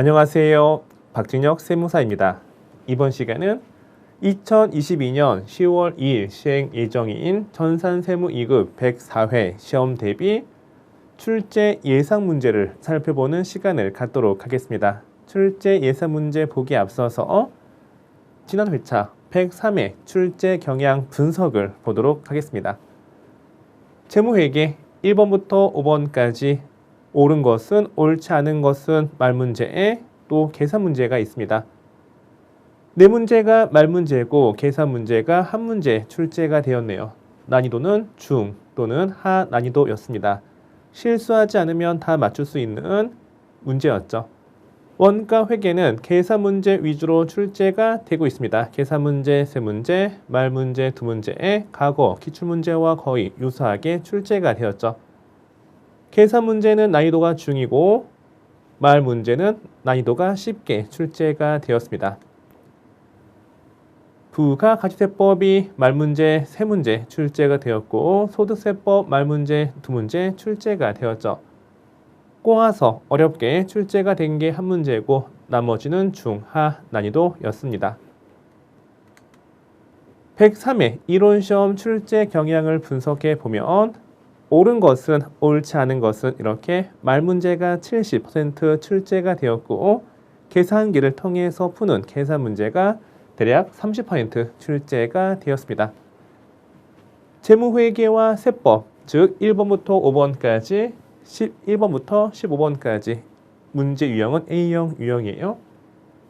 안녕하세요. 박진혁 세무사입니다. 이번 시간은 2022년 10월 2일 시행 예정인 전산세무 2급 104회 시험 대비 출제 예상 문제를 살펴보는 시간을 갖도록 하겠습니다. 출제 예상 문제 보기에 앞서서 지난 회차 103회 출제 경향 분석을 보도록 하겠습니다. 재무회계 1번부터 5번까지 옳은 것은 옳지 않은 것은 말문제에 또 계산 문제가 있습니다. 네 문제가 말문제고 계산 문제가 한 문제 출제가 되었네요. 난이도는 중 또는 하 난이도였습니다. 실수하지 않으면 다 맞출 수 있는 문제였죠. 원가 회계는 계산 문제 위주로 출제가 되고 있습니다. 계산 문제 3문제, 말 문제 2문제에 과거 기출문제와 거의 유사하게 출제가 되었죠. 계산 문제는 난이도가 중이고 말 문제는 난이도가 쉽게 출제가 되었습니다. 부가가치세법이 말문제 3문제 출제가 되었고 소득세법 말문제 2문제 출제가 되었죠. 꼬아서 어렵게 출제가 된 게 한 문제고 나머지는 중하 난이도였습니다. 103회 이론시험 출제 경향을 분석해 보면 옳은 것은 옳지 않은 것은 이렇게 말문제가 70% 출제가 되었고 계산기를 통해서 푸는 계산 문제가 대략 30% 출제가 되었습니다. 재무회계와 세법, 즉 1번부터 5번까지 11번부터 15번까지 문제 유형은 A형 유형이에요.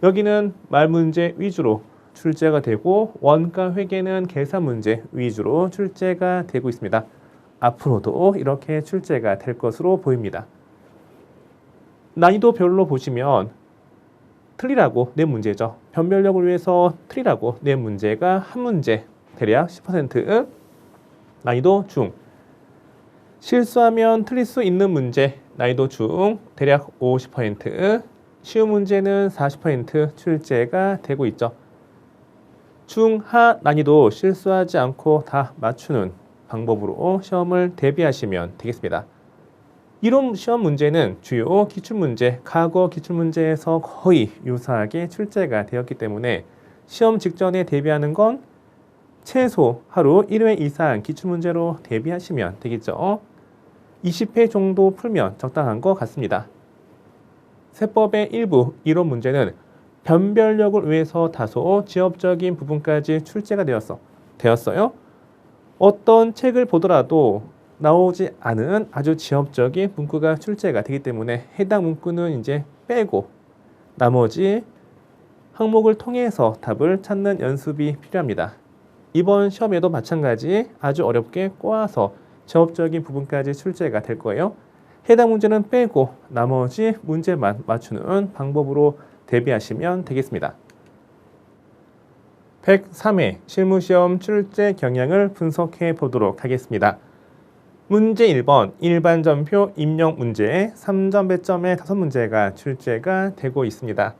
여기는 말문제 위주로 출제가 되고 원가 회계는 계산 문제 위주로 출제가 되고 있습니다. 앞으로도 이렇게 출제가 될 것으로 보입니다. 난이도별로 보시면 틀리라고 낸 문제죠. 변별력을 위해서 틀리라고 낸 문제가 한 문제 대략 10%, 난이도 중. 실수하면 틀릴 수 있는 문제 난이도 중 대략 50%, 쉬운 문제는 40% 출제가 되고 있죠. 중하 난이도 실수하지 않고 다 맞추는 방법으로 시험을 대비하시면 되겠습니다. 이론 시험 문제는 주요 기출문제, 과거 기출문제에서 거의 유사하게 출제가 되었기 때문에 시험 직전에 대비하는 건 최소 하루 1회 이상 기출문제로 대비하시면 되겠죠. 20회 정도 풀면 적당한 것 같습니다. 세법의 일부 이론 문제는 변별력을 위해서 다소 지엽적인 부분까지 출제가 되었어요. 어떤 책을 보더라도 나오지 않은 아주 지엽적인 문구가 출제가 되기 때문에 해당 문구는 이제 빼고 나머지 항목을 통해서 답을 찾는 연습이 필요합니다. 이번 시험에도 마찬가지 아주 어렵게 꼬아서 지엽적인 부분까지 출제가 될 거예요. 해당 문제는 빼고 나머지 문제만 맞추는 방법으로 대비하시면 되겠습니다. 103회 실무시험 출제 경향을 분석해 보도록 하겠습니다. 문제 1번 일반 전표 입력 문제에 3점 배점의 5문제가 출제가 되고 있습니다.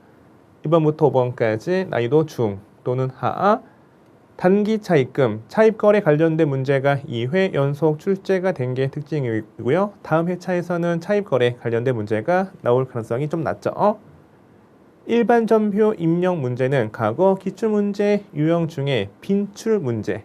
1번부터 5번까지 난이도 중 또는 하, 단기 차입금, 차입거래 관련된 문제가 2회 연속 출제가 된 게 특징이고요. 다음 회차에서는 차입거래 관련된 문제가 나올 가능성이 좀 낮죠. 일반 전표 입력 문제는 과거 기출문제 유형 중에 빈출 문제,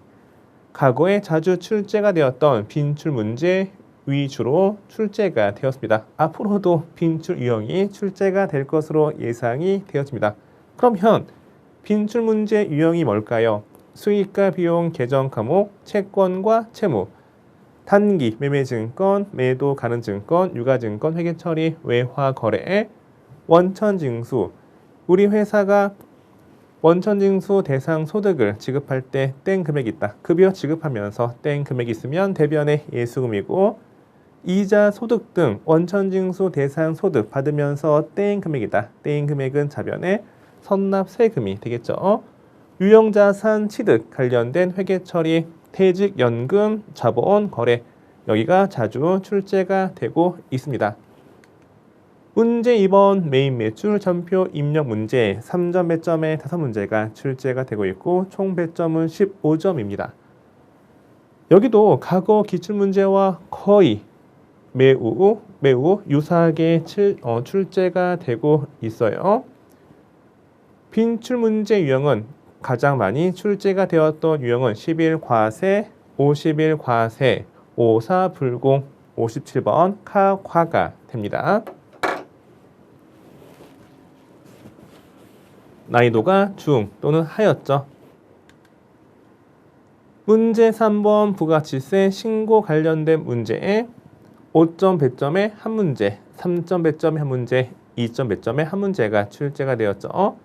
과거에 자주 출제가 되었던 빈출 문제 위주로 출제가 되었습니다. 앞으로도 빈출 유형이 출제가 될 것으로 예상이 되어집니다. 그러면 빈출 문제 유형이 뭘까요? 수익과 비용 계정 과목, 채권과 채무, 단기 매매증권, 매도 가능 증권, 유가증권, 회계처리, 외화거래, 원천징수, 우리 회사가 원천징수 대상 소득을 지급할 때 땡 금액이 있다. 급여 지급하면서 땡 금액이 있으면 대변의 예수금이고 이자 소득 등 원천징수 대상 소득 받으면서 땡 금액이다. 땡 금액은 자변의 선납세금이 되겠죠. 유형자산 취득 관련된 회계처리, 퇴직연금, 자본, 거래 여기가 자주 출제가 되고 있습니다. 문제 2번 메인 매출 전표 입력 문제 3점 배점의 5문제가 출제가 되고 있고 총 배점은 15점입니다. 여기도 과거 기출문제와 거의 매우 매우 유사하게 출제가 되고 있어요. 빈출 문제 유형은 가장 많이 출제가 되었던 유형은 11 과세, 51 과세, 54 불공, 57번 카과가 됩니다. 난이도가 중 또는 하였죠. 문제 3번 부가치세 신고 관련된 문제에 5점 배점의 한 문제, 3점 배점의 한 문제, 2점 배점의 한 문제가 출제가 되었죠.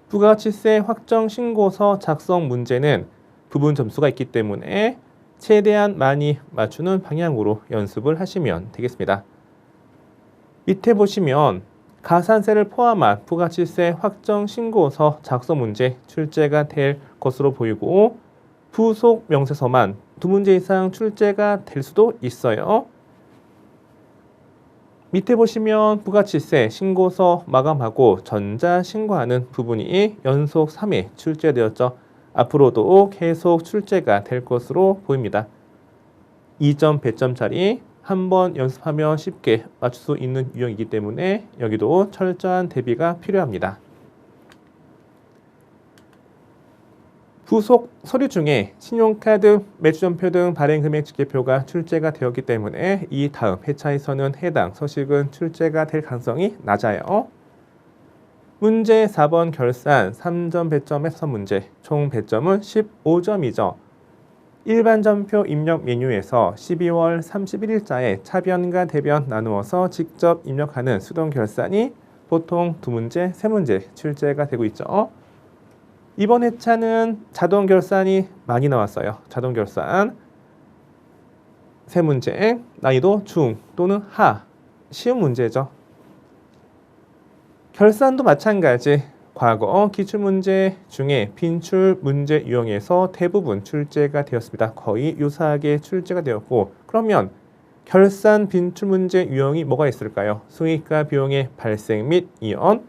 부가치세 확정 신고서 작성 문제는 부분 점수가 있기 때문에 최대한 많이 맞추는 방향으로 연습을 하시면 되겠습니다. 밑에 보시면 가산세를 포함한 부가치세 확정 신고서 작성 문제 출제가 될 것으로 보이고 부속 명세서만 2문제 이상 출제가 될 수도 있어요. 밑에 보시면 부가치세 신고서 마감하고 전자 신고하는 부분이 연속 3회 출제되었죠. 앞으로도 계속 출제가 될 것으로 보입니다. 2점 배점짜리 한번 연습하면 쉽게 맞출 수 있는 유형이기 때문에 여기도 철저한 대비가 필요합니다. 부속 서류 중에 신용카드, 매출전표 등 발행금액 집계표가 출제가 되었기 때문에 이 다음 회차에서는 해당 서식은 출제가 될 가능성이 낮아요. 문제 4번 결산 3점 배점의 사선 문제, 총 배점은 15점이죠. 일반 전표 입력 메뉴에서 12월 31일자에 차변과 대변 나누어서 직접 입력하는 수동 결산이 보통 2문제, 3문제 출제가 되고 있죠. 이번 회차는 자동 결산이 많이 나왔어요. 자동 결산 3문제, 난이도 중 또는 하, 쉬운 문제죠. 결산도 마찬가지 과거 기출문제 중에 빈출 문제 유형에서 대부분 출제가 되었습니다. 거의 유사하게 출제가 되었고, 그러면 결산 빈출 문제 유형이 뭐가 있을까요? 수익과 비용의 발생 및 이연,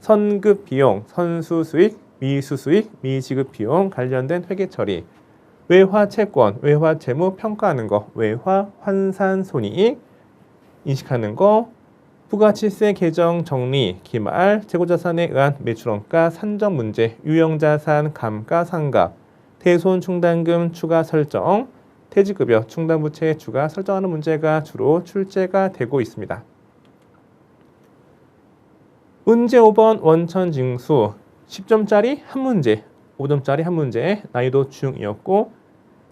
선급 비용, 선수 수익, 미수 수익, 미지급 비용 관련된 회계 처리, 외화 채권, 외화 채무 평가하는 거, 외화 환산 손익 인식하는 거, 부가치세 계정 정리, 기말, 재고자산에 의한 매출원가 산정 문제, 유형자산 감가상각, 대손 충당금 추가 설정, 퇴직급여 충당부채 추가 설정하는 문제가 주로 출제가 되고 있습니다. 문제 5번 원천징수 10점짜리 한 문제, 5점짜리 한 문제, 난이도 중이었고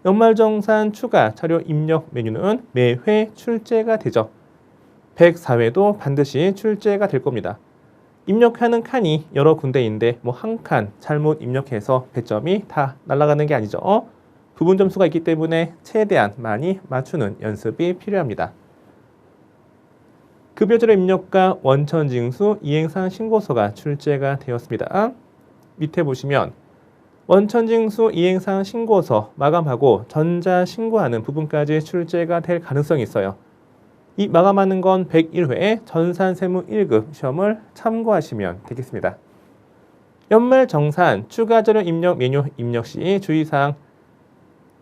연말정산 추가 자료 입력 메뉴는 매회 출제가 되죠. 104회도 반드시 출제가 될 겁니다. 입력하는 칸이 여러 군데인데 한 칸 잘못 입력해서 배점이 다 날아가는 게 아니죠. 부분 점수가 있기 때문에 최대한 많이 맞추는 연습이 필요합니다. 급여자료 입력과 원천징수 이행사항 신고서가 출제가 되었습니다. 밑에 보시면 원천징수 이행사항 신고서 마감하고 전자 신고하는 부분까지 출제가 될 가능성이 있어요. 이 마감하는 건 101회 전산세무 1급 시험을 참고하시면 되겠습니다. 연말정산 추가자료 입력 메뉴 입력 시 주의사항,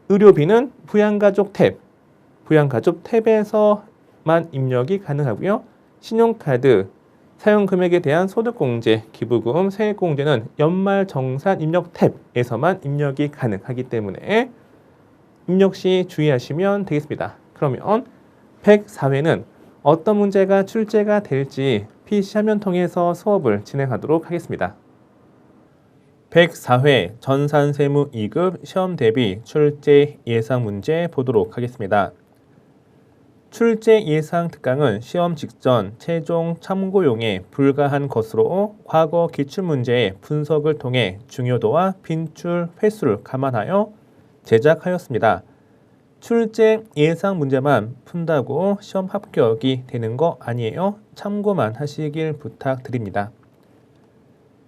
의료비는 부양가족 탭, 부양가족 탭에서만 입력이 가능하고요. 신용카드, 사용금액에 대한 소득공제, 기부금, 세액공제는 연말정산 입력 탭에서만 입력이 가능하기 때문에 입력 시 주의하시면 되겠습니다. 그러면 104회는 어떤 문제가 출제가 될지 PC 화면 통해서 수업을 진행하도록 하겠습니다. 104회 전산세무 2급 시험 대비 출제 예상 문제 보도록 하겠습니다. 출제 예상 특강은 시험 직전 최종 참고용에 불과한 것으로 과거 기출문제의 분석을 통해 중요도와 빈출 횟수를 감안하여 제작하였습니다. 출제 예상 문제만 푼다고 시험 합격이 되는 거 아니에요. 참고만 하시길 부탁드립니다.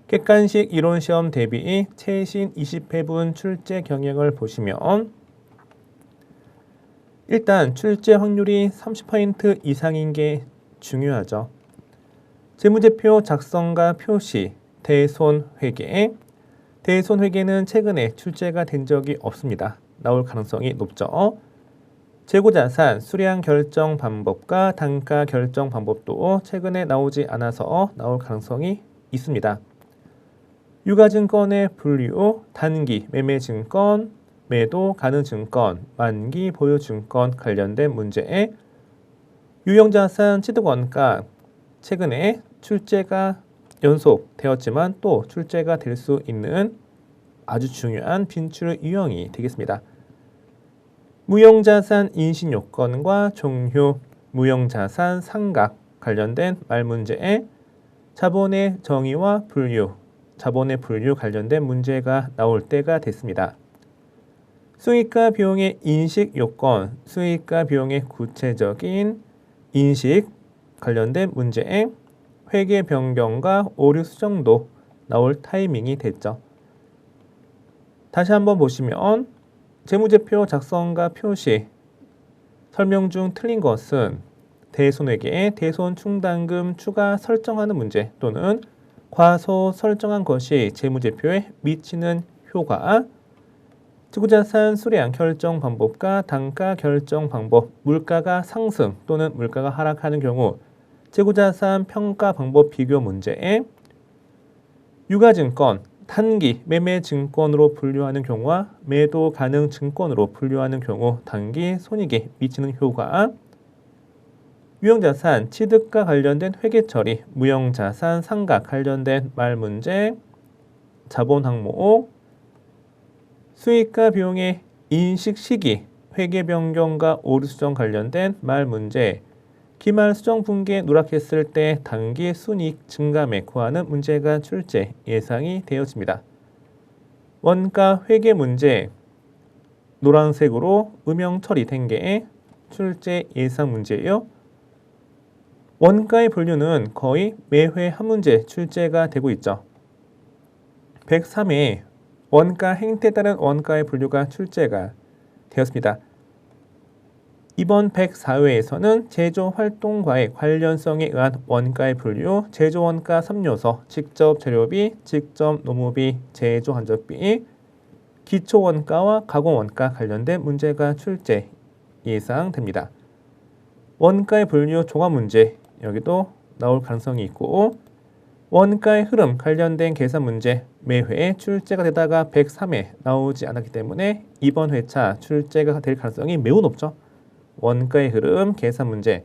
객관식 이론시험 대비 최신 20회분 출제 경향을 보시면 일단 출제 확률이 30% 이상인 게 중요하죠. 재무제표 작성과 표시, 대손회계. 대손회계는 최근에 출제가 된 적이 없습니다. 나올 가능성이 높죠. 재고자산 수량 결정 방법과 단가 결정 방법도 최근에 나오지 않아서 나올 가능성이 있습니다. 유가증권의 분류, 단기 매매증권, 매도 가능증권, 만기 보유증권 관련된 문제에 유형자산 취득원가 최근에 출제가 연속되었지만 또 출제가 될 수 있는 아주 중요한 빈출 유형이 되겠습니다. 무형자산 인신요건과 종효, 무형자산 상각 관련된 말문제에 자본의 정의와 분류, 자본의 분류 관련된 문제가 나올 때가 됐습니다. 수익과 비용의 인식 요건, 수익과 비용의 구체적인 인식 관련된 문제에 회계 변경과 오류 수정도 나올 타이밍이 됐죠. 다시 한번 보시면 재무제표 작성과 표시 설명 중 틀린 것은 대손에게 대손 충당금 추가 설정하는 문제 또는 과소 설정한 것이 재무제표에 미치는 효과, 재고자산 수량 결정 방법과 단가 결정 방법, 물가가 상승 또는 물가가 하락하는 경우 재고자산 평가 방법 비교 문제에 유가증권, 단기 매매 증권으로 분류하는 경우와 매도 가능 증권으로 분류하는 경우 단기 손익에 미치는 효과, 유형자산 취득과 관련된 회계처리, 무형자산 상각 관련된 말문제, 자본 항목, 수익과 비용의 인식 시기, 회계 변경과 오류 수정 관련된 말문제, 기말 수정 분기에 누락했을 때 단기 순이익 증감액 구하는 문제가 출제 예상이 되어집니다. 원가 회계 문제 노란색으로 음영 처리된 게 출제 예상 문제예요. 원가의 분류는 거의 매회 한 문제 출제가 되고 있죠. 103회 원가 행태에 따른 원가의 분류가 출제가 되었습니다. 이번 104회에서는 제조활동과의 관련성에 의한 원가의 분류, 제조원가 3요소, 직접 재료비, 직접 노무비, 제조한적비, 기초원가와 가공원가 관련된 문제가 출제 예상됩니다. 원가의 분류 종합 문제, 여기도 나올 가능성이 있고 원가의 흐름 관련된 계산 문제 매회 출제가 되다가 103회 나오지 않았기 때문에 이번 회차 출제가 될 가능성이 매우 높죠. 원가의 흐름 계산 문제,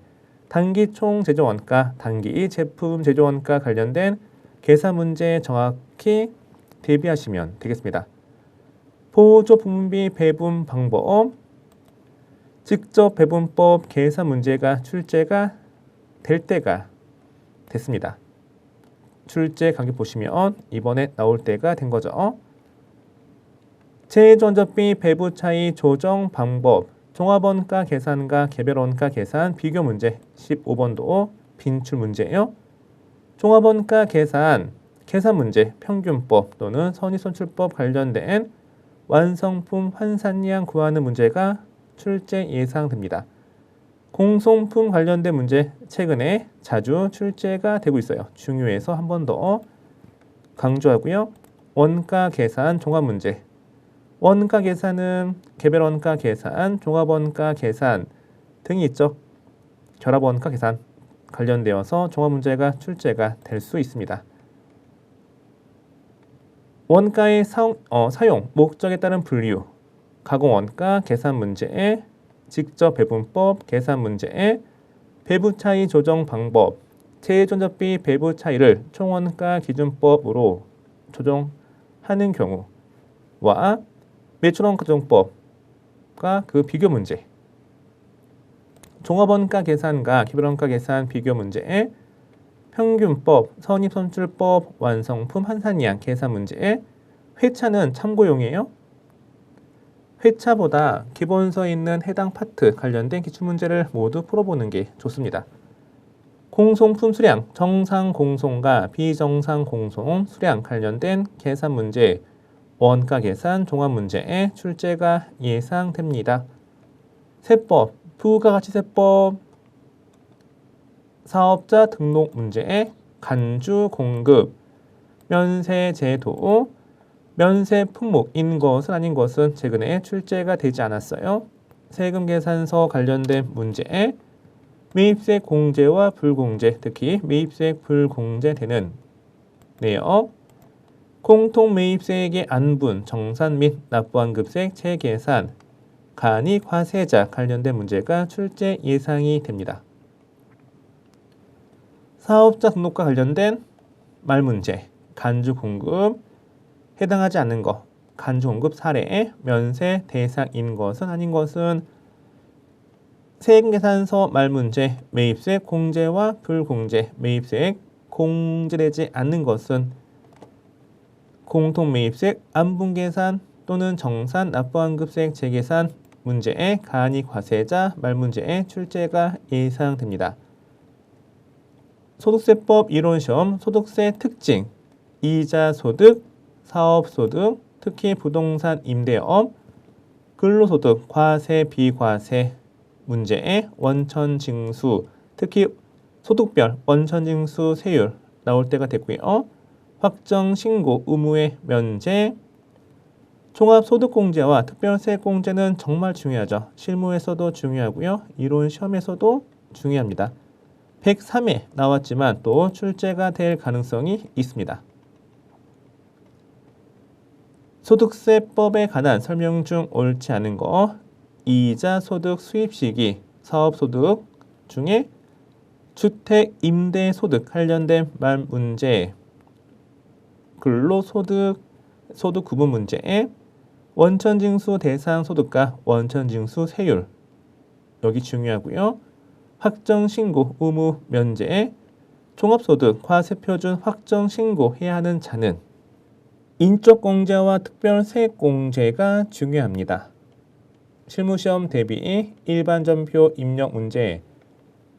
단기 총 제조 원가, 단기 제품 제조 원가 관련된 계산 문제 정확히 대비하시면 되겠습니다. 보조 분비 배분 방법, 직접 배분법 계산 문제가 출제가 될 때가 됐습니다. 출제 간격 보시면 이번에 나올 때가 된 거죠. 제조원자비 배부 차이 조정 방법, 종합원가 계산과 개별원가 계산 비교 문제 15번도 빈출 문제예요. 종합원가 계산 문제 평균법 또는 선의선출법 관련된 완성품 환산량 구하는 문제가 출제 예상됩니다. 공송품 관련된 문제 최근에 자주 출제가 되고 있어요. 중요해서 한 번 더 강조하고요. 원가 계산 종합 문제, 원가 계산은 개별원가 계산, 종합원가 계산 등이 있죠. 결합원가 계산 관련되어서 종합 문제가 출제가 될 수 있습니다. 원가의 사용, 목적에 따른 분류, 가공원가 계산 문제에 직접 배분법 계산 문제에 배부 차이 조정 방법, 제조원자비 배부 차이를 총원가 기준법으로 조정하는 경우와 매출원가 조정법과 그 비교 문제, 종합원가 계산과 개별원가 계산 비교 문제에 평균법, 선입선출법, 완성품 환산량 계산 문제에 회차는 참고용이에요. 회차보다 기본서에 있는 해당 파트 관련된 기출문제를 모두 풀어보는 게 좋습니다. 공송품 수량, 정상 공송과 비정상 공송 수량 관련된 계산 문제, 원가 계산 종합 문제에 출제가 예상됩니다. 세법, 부가가치세법, 사업자 등록 문제에 간주 공급, 면세 제도, 면세 품목인 것은 아닌 것은 최근에 출제가 되지 않았어요. 세금 계산서 관련된 문제, 매입세 공제와 불공제, 특히 매입세 불공제되는 내역, 공통 매입세액의 안분, 정산 및 납부환급세 재계산, 간이 과세자 관련된 문제가 출제 예상이 됩니다. 사업자 등록과 관련된 말문제, 간주 공급, 해당하지 않는 것, 간주 공급 사례, 면세 대상인 것은 아닌 것은, 세금 계산서 말문제, 매입세 공제와 불공제, 매입세액 공제되지 않는 것은, 공통 매입세 안분 계산 또는 정산 납부환급세 재계산 문제의 간이 과세자 말문제의 출제가 예상됩니다. 소득세법 이론시험 소득세 특징, 이자소득, 사업소득, 특히 부동산 임대업, 근로소득, 과세, 비과세 문제의 원천징수, 특히 소득별 원천징수 세율 나올 때가 됐고요. 확정신고 의무의 면제, 종합소득공제와 특별세공제는 정말 중요하죠. 실무에서도 중요하고요. 이론시험에서도 중요합니다. 103회 나왔지만 또 출제가 될 가능성이 있습니다. 소득세법에 관한 설명 중 옳지 않은 거, 이자 소득 수입 시기, 사업소득 중에 주택 임대 소득 관련된 말 문제, 근로소득 소득 구분 문제, 원천징수 대상 소득과 원천징수 세율 여기 중요하고요. 확정신고 의무 면제, 종합소득 과세표준 확정신고해야 하는 자는, 인적공제와 특별세액공제가 중요합니다. 실무시험 대비 일반전표 입력 문제,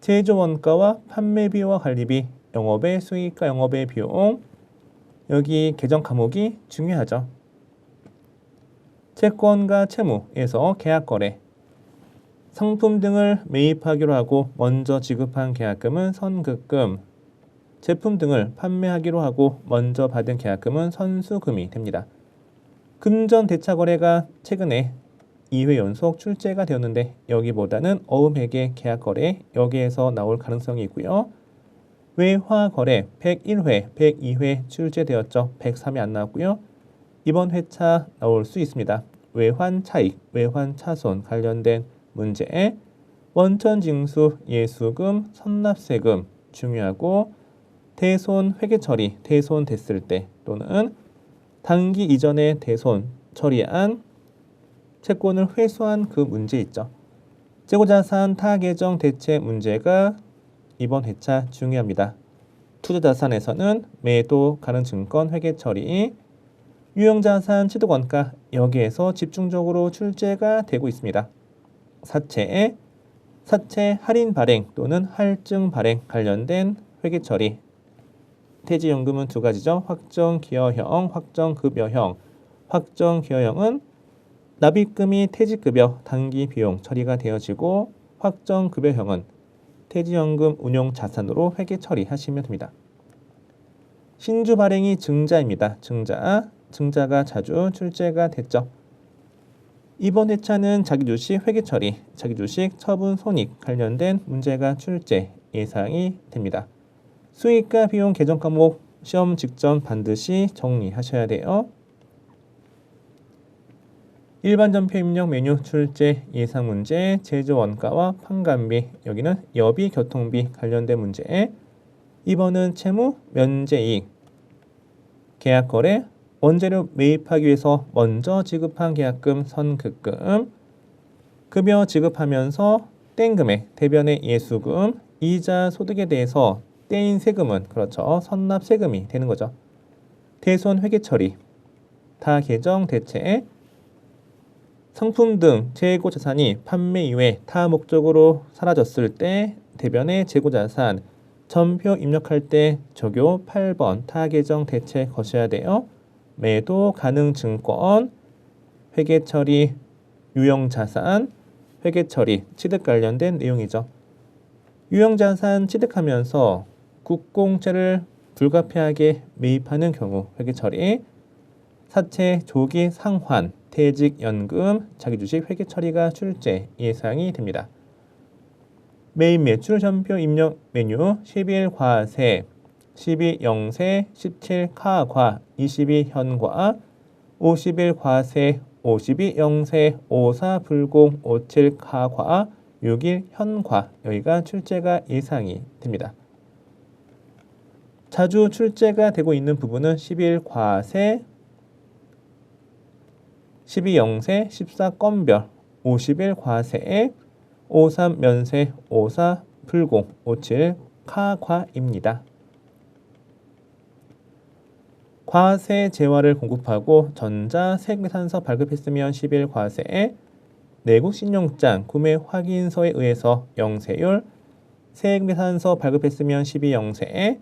제조원가와 판매비와 관리비, 영업의 수익과 영업의 비용, 여기 계정 과목이 중요하죠. 채권과 채무에서 계약거래, 상품 등을 매입하기로 하고 먼저 지급한 계약금은 선급금, 제품 등을 판매하기로 하고 먼저 받은 계약금은 선수금이 됩니다. 금전 대차 거래가 최근에 2회 연속 출제가 되었는데 여기보다는 어음회계 계약거래 여기에서 나올 가능성이 있고요. 외화거래 101회, 102회 출제되었죠. 103이 안 나왔고요. 이번 회차 나올 수 있습니다. 외환차익, 외환차손 관련된 문제, 원천징수, 예수금, 선납세금 중요하고, 대손 회계처리, 대손 됐을 때 또는 단기 이전에 대손 처리한 채권을 회수한 그 문제 있죠. 재고자산 타계정 대체 문제가 이번 회차 중요합니다. 투자자산에서는 매도 가능증권 회계처리, 유형자산 취득원가 여기에서 집중적으로 출제가 되고 있습니다. 사채 할인 발행 또는 할증 발행 관련된 회계처리, 퇴직연금은 두 가지죠. 확정기여형, 확정급여형. 확정기여형은 납입금이 퇴직급여, 단기비용 처리가 되어지고, 확정급여형은 퇴직연금 운용자산으로 회계 처리하시면 됩니다. 신주 발행이 증자입니다. 증자가 자주 출제가 됐죠. 이번 회차는 자기주식 회계 처리, 자기주식 처분 손익 관련된 문제가 출제 예상이 됩니다. 수익과 비용 계정 과목 시험 직전 반드시 정리하셔야 돼요. 일반 전표 입력 메뉴 출제 예상 문제, 제조 원가와 판관비, 여기는 여비 교통비 관련된 문제, 2번은 채무 면제이익, 계약 거래, 원재료 매입하기 위해서 먼저 지급한 계약금 선급금, 급여 지급하면서 뗀 금액 대변의 예수금, 이자 소득에 대해서 떼인 세금은 그렇죠. 선납세금이 되는 거죠. 대손 회계 처리, 타 계정 대체, 상품 등 재고 자산이 판매 이외 타 목적으로 사라졌을 때 대변의 재고 자산, 전표 입력할 때 적요 8번 타 계정 대체 거셔야 돼요. 매도 가능 증권, 회계 처리, 유형 자산, 회계 처리, 취득 관련된 내용이죠. 유형 자산 취득하면서 국공채를 불가피하게 매입하는 경우 회계 처리, 사채 조기 상환, 퇴직연금, 자기주식 회계 처리가 출제 예상이 됩니다. 메인 매출 현표 입력 메뉴 11 과세, 12 영세, 17 카과, 22 현과, 51 과세, 52 영세, 54 불공, 57 카과, 61 현과 여기가 출제가 예상이 됩니다. 자주 출제가 되고 있는 부분은 11 과세, 12 영세, 14 건별, 51 과세액, 53 면세, 54 불공, 57 카과입니다. 과세 재화를 공급하고 전자 세액계산서 발급했으면 11 과세에 내국 신용장 구매 확인서에 의해서 영세율, 세액계산서 발급했으면 12 영세에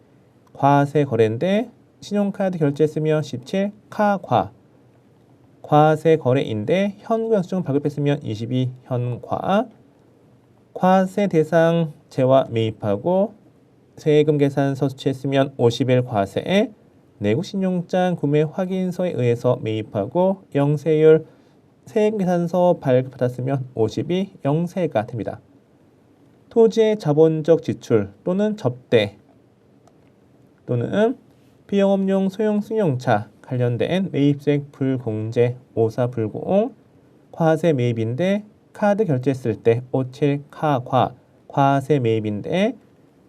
과세 거래인데 신용카드 결제했으면 17 카과, 과세 거래인데 현금 영수증 발급했으면 22 현과, 과세 대상 재화 매입하고 세금 계산서 수취했으면 51 과세에 내국 신용장 구매 확인서에 의해서 매입하고 영세율, 세액계산서 발급받았으면 52 영세가 됩니다. 토지의 자본적 지출 또는 접대 또는 비영업용 소형 승용차 관련된 매입세액 불공제 54 불공, 과세 매입인데 카드 결제했을 때 57 카과, 과세 매입인데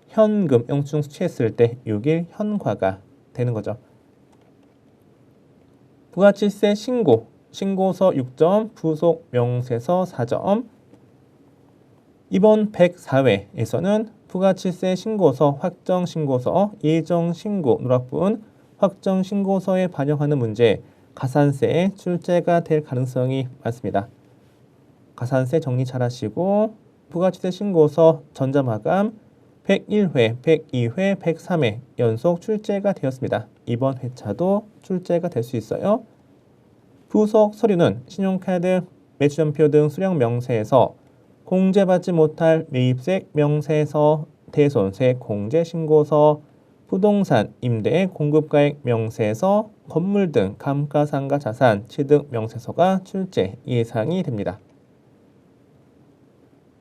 현금 영수증 수취했을 때 61 현과가 되는 거죠. 부가치세 신고, 신고서 6점, 부속 명세서 4점. 이번 104회에서는 부가치세 신고서, 확정 신고서, 예정 신고 누락분, 확정 신고서에 반영하는 문제, 가산세에 출제가 될 가능성이 많습니다. 가산세 정리 잘 하시고 부가치세 신고서 전자마감 101회, 102회, 103회 연속 출제가 되었습니다. 이번 회차도 출제가 될 수 있어요. 부속 서류는 신용카드, 매출전표 등 수령 명세에서 공제받지 못할 매입세액 명세서, 대손세 공제 신고서, 부동산 임대 공급가액 명세서, 건물 등 감가상가 자산 취득 명세서가 출제 예상이 됩니다.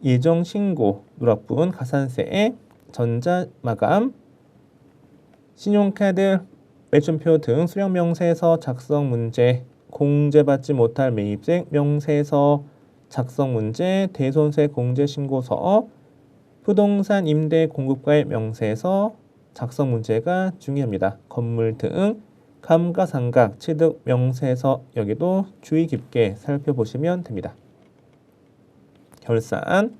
예정 신고 누락분 가산세에 전자마감, 신용카드, 매출표 등 수령 명세서 작성 문제, 공제받지 못할 매입세액 명세서 작성 문제, 대손세 공제 신고서, 부동산 임대 공급가액 명세서 작성 문제가 중요합니다. 건물 등 감가상각 취득 명세서 여기도 주의 깊게 살펴보시면 됩니다. 결산,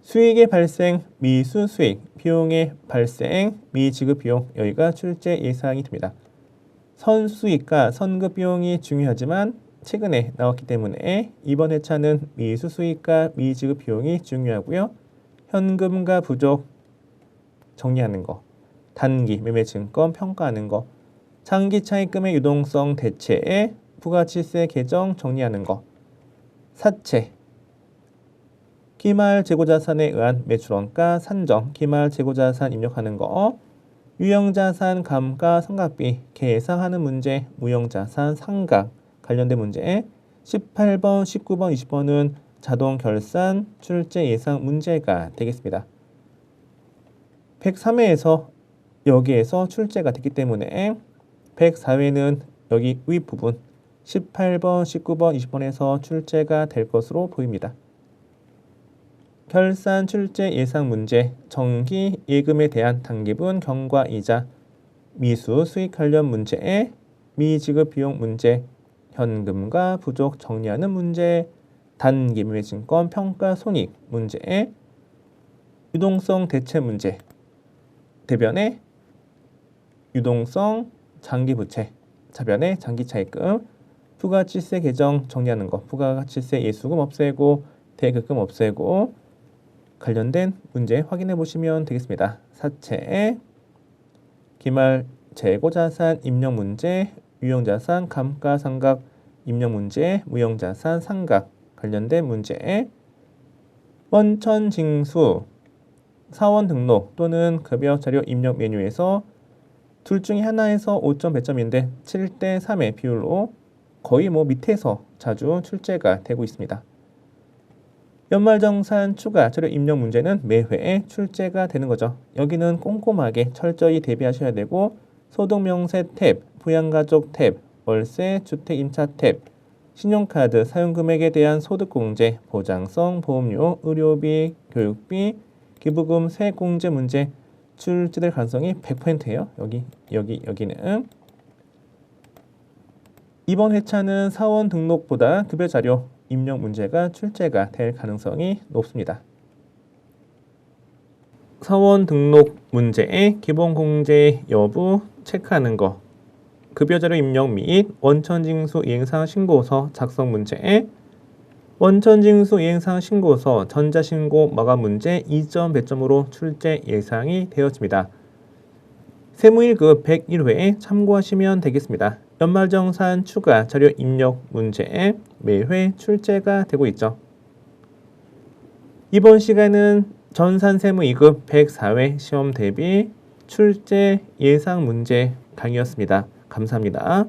수익의 발생, 미수 수익, 비용의 발생, 미지급 비용 여기가 출제 예상이 됩니다. 선수익과 선급 비용이 중요하지만 최근에 나왔기 때문에 이번 회차는 미수 수익과 미지급 비용이 중요하고요. 현금과 부족 정리하는 거, 단기 매매 증권 평가하는 거, 장기 차입금의 유동성 대체에 부가치세 계정 정리하는 거, 사채, 기말 재고자산에 의한 매출원가 산정, 기말 재고자산 입력하는 거, 유형자산 감가 성각비 계상하는 문제, 무형자산 상각 관련된 문제, 18번, 19번, 20번은 자동 결산 출제 예상 문제가 되겠습니다. 103회에서 여기에서 출제가 됐기 때문에 104회는 여기 윗부분 18번, 19번, 20번에서 출제가 될 것으로 보입니다. 결산 출제 예상 문제, 정기 예금에 대한 단기분 경과이자, 미수 수익 관련 문제, 미지급 비용 문제, 현금과 부족 정리하는 문제, 단기 매매 증권 평가 손익 문제, 유동성 대체 문제, 대변의 유동성 장기 부채, 자변의 장기 차입금, 부가치세 계정 정리하는 거, 부가치세 예수금 없애고 대급금 없애고 관련된 문제 확인해 보시면 되겠습니다. 사채, 기말 재고자산 입력 문제, 유형자산 감가상각 입력 문제, 무형자산 상각 관련된 문제, 원천징수, 사원 등록 또는 급여 자료 입력 메뉴에서 둘 중에 하나에서 5점 배점인데 7대 3의 비율로 거의 뭐 밑에서 자주 출제가 되고 있습니다. 연말정산 추가 자료 입력 문제는 매회 출제가 되는 거죠. 여기는 꼼꼼하게 철저히 대비하셔야 되고 소득명세 탭, 부양가족 탭, 월세, 주택임차 탭, 신용카드 사용금액에 대한 소득공제, 보장성, 보험료, 의료비, 교육비, 기부금, 세액공제 문제 출제될 가능성이 100%예요. 여기는 이번 회차는 사원 등록보다 급여 자료 입력 문제가 출제가 될 가능성이 높습니다. 사원 등록 문제의 기본 공제 여부 체크하는 거, 급여 자료 입력 및 원천징수 이행사항 신고서 작성 문제, 원천징수 이행사항 신고서 전자신고 마감 문제 2점 배점으로 출제 예상이 되었습니다. 세무 1급 101회에 참고하시면 되겠습니다. 연말정산 추가 자료 입력 문제에 매회 출제가 되고 있죠. 이번 시간은 전산세무 2급 104회 시험 대비 출제 예상 문제 강의였습니다. 감사합니다.